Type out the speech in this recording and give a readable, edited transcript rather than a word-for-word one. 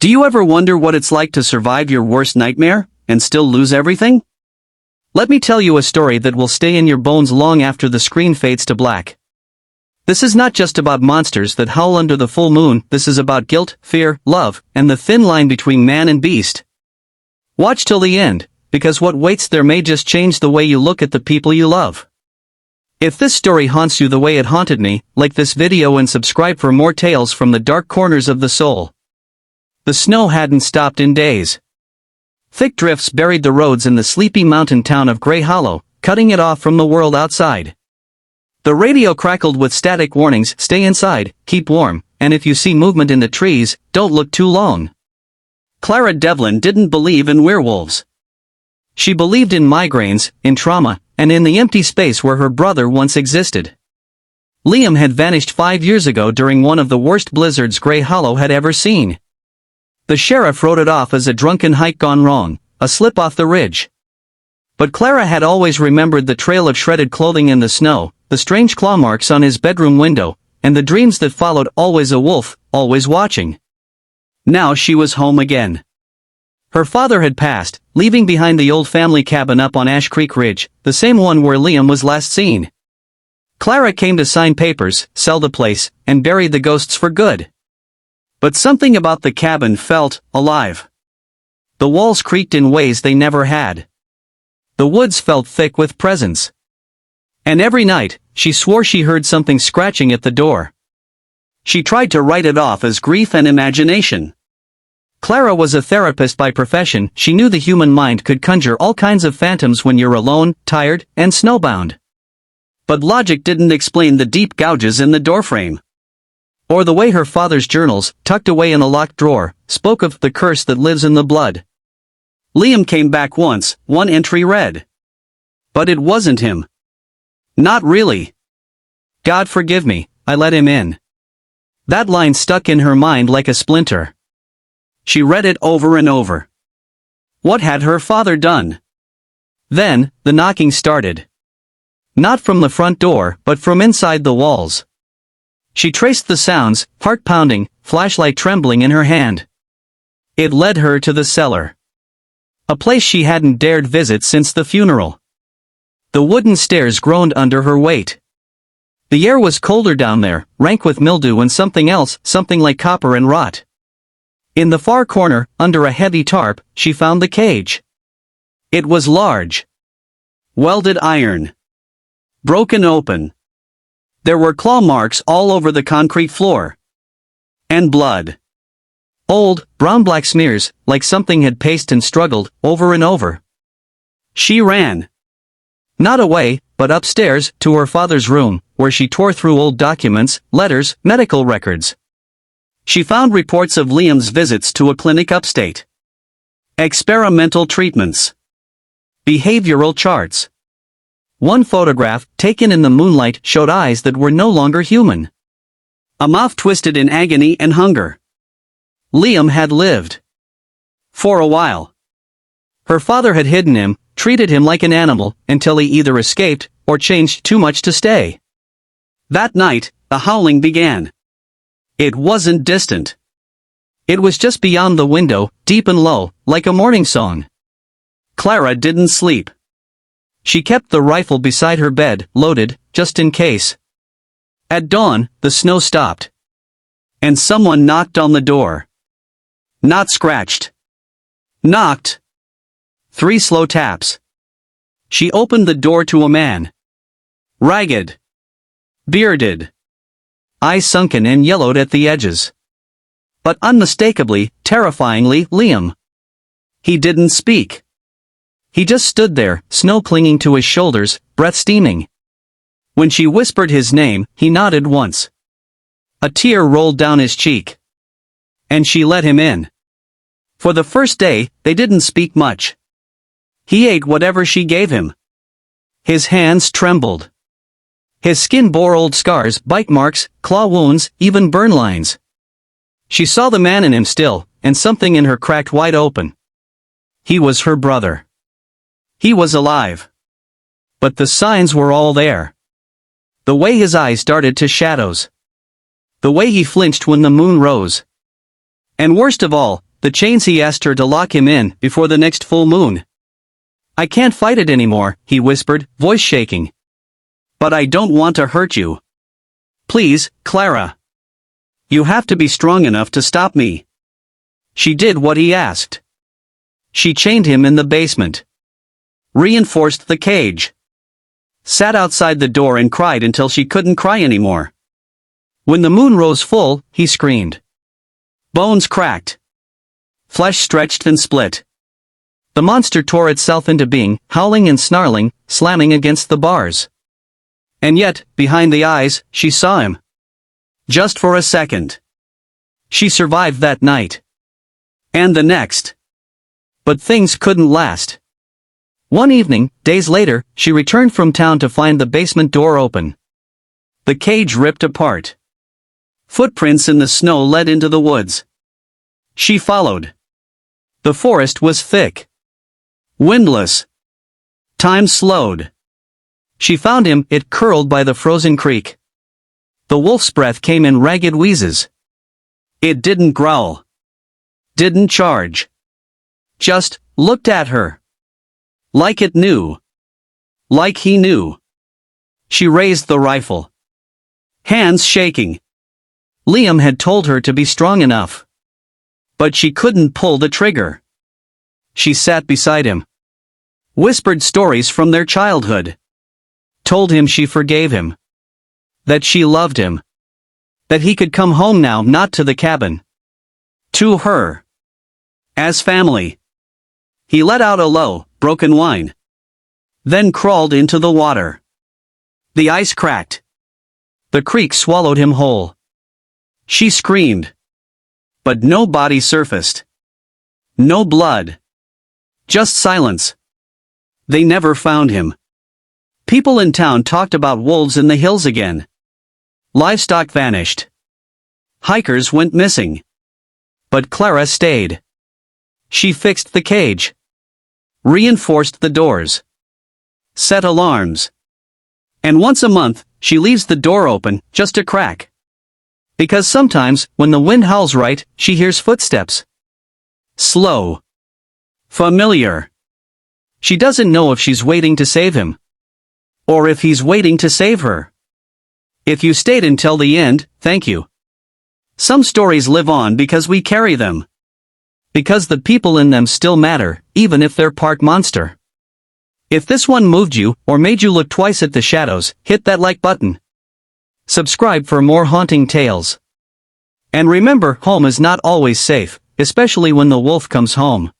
Do you ever wonder what it's like to survive your worst nightmare, and still lose everything? Let me tell you a story that will stay in your bones long after the screen fades to black. This is not just about monsters that howl under the full moon, this is about guilt, fear, love, and the thin line between man and beast. Watch till the end, because what waits there may just change the way you look at the people you love. If this story haunts you the way it haunted me, like this video and subscribe for more tales from the dark corners of the soul. The snow hadn't stopped in days. Thick drifts buried the roads in the sleepy mountain town of Grey Hollow, cutting it off from the world outside. The radio crackled with static warnings: stay inside, keep warm, and if you see movement in the trees, don't look too long. Clara Devlin didn't believe in werewolves. She believed in migraines, in trauma, and in the empty space where her brother once existed. Liam had vanished 5 years ago during one of the worst blizzards Grey Hollow had ever seen. The sheriff wrote it off as a drunken hike gone wrong, a slip off the ridge. But Clara had always remembered the trail of shredded clothing in the snow, the strange claw marks on his bedroom window, and the dreams that followed: always a wolf, always watching. Now she was home again. Her father had passed, leaving behind the old family cabin up on Ash Creek Ridge, the same one where Liam was last seen. Clara came to sign papers, sell the place, and bury the ghosts for good. But something about the cabin felt alive. The walls creaked in ways they never had. The woods felt thick with presence. And every night, she swore she heard something scratching at the door. She tried to write it off as grief and imagination. Clara was a therapist by profession. She knew the human mind could conjure all kinds of phantoms when you're alone, tired, and snowbound. But logic didn't explain the deep gouges in the doorframe. Or the way her father's journals, tucked away in a locked drawer, spoke of the curse that lives in the blood. Liam came back once, one entry read. But it wasn't him. Not really. God forgive me, I let him in. That line stuck in her mind like a splinter. She read it over and over. What had her father done? Then, the knocking started. Not from the front door, but from inside the walls. She traced the sounds, heart pounding, flashlight trembling in her hand. It led her to the cellar. A place she hadn't dared visit since the funeral. The wooden stairs groaned under her weight. The air was colder down there, rank with mildew and something else, something like copper and rot. In the far corner, under a heavy tarp, she found the cage. It was large. Welded iron. Broken open. There were claw marks all over the concrete floor. And blood. Old, brown-black smears, like something had paced and struggled, over and over. She ran. Not away, but upstairs, to her father's room, where she tore through old documents, letters, medical records. She found reports of Liam's visits to a clinic upstate. Experimental treatments. Behavioral charts. One photograph, taken in the moonlight, showed eyes that were no longer human. A mouth twisted in agony and hunger. Liam had lived. For a while. Her father had hidden him, treated him like an animal, until he either escaped, or changed too much to stay. That night, the howling began. It wasn't distant. It was just beyond the window, deep and low, like a morning song. Clara didn't sleep. She kept the rifle beside her bed, loaded, just in case. At dawn, the snow stopped. And someone knocked on the door. Not scratched. Knocked. 3 slow taps. She opened the door to a man. Ragged. Bearded. Eyes sunken and yellowed at the edges. But unmistakably, terrifyingly, Liam. He didn't speak. He just stood there, snow clinging to his shoulders, breath steaming. When she whispered his name, he nodded once. A tear rolled down his cheek. And she let him in. For the first day, they didn't speak much. He ate whatever she gave him. His hands trembled. His skin bore old scars, bite marks, claw wounds, even burn lines. She saw the man in him still, and something in her cracked wide open. He was her brother. He was alive. But the signs were all there. The way his eyes darted to shadows. The way he flinched when the moon rose. And worst of all, the chains he asked her to lock him in before the next full moon. "I can't fight it anymore," he whispered, voice shaking. "But I don't want to hurt you. Please, Clara. You have to be strong enough to stop me." She did what he asked. She chained him in the basement. Reinforced the cage. Sat outside the door and cried until she couldn't cry anymore. When the moon rose full, he screamed. Bones cracked. Flesh stretched and split. The monster tore itself into being, howling and snarling, slamming against the bars. And yet, behind the eyes, she saw him. Just for a second. She survived that night. And the next. But things couldn't last. One evening, days later, she returned from town to find the basement door open. The cage ripped apart. Footprints in the snow led into the woods. She followed. The forest was thick. Windless. Time slowed. She found him, it curled by the frozen creek. The wolf's breath came in ragged wheezes. It didn't growl. Didn't charge. Just looked at her. Like it knew. Like he knew. She raised the rifle. Hands shaking. Liam had told her to be strong enough. But she couldn't pull the trigger. She sat beside him. Whispered stories from their childhood. Told him she forgave him. That she loved him. That he could come home now, not to the cabin. To her. As family. He let out a low, broken whine. Then crawled into the water. The ice cracked. The creek swallowed him whole. She screamed. But no body surfaced. No blood. Just silence. They never found him. People in town talked about wolves in the hills again. Livestock vanished. Hikers went missing. But Clara stayed. She fixed the cage. Reinforced the doors. Set alarms. And once a month, she leaves the door open, just a crack. Because sometimes, when the wind howls right, she hears footsteps. Slow. Familiar. She doesn't know if she's waiting to save him. Or if he's waiting to save her. If you stayed until the end, thank you. Some stories live on because we carry them. Because the people in them still matter, even if they're part monster. If this one moved you, or made you look twice at the shadows, hit that like button. Subscribe for more haunting tales. And remember, home is not always safe, especially when the wolf comes home.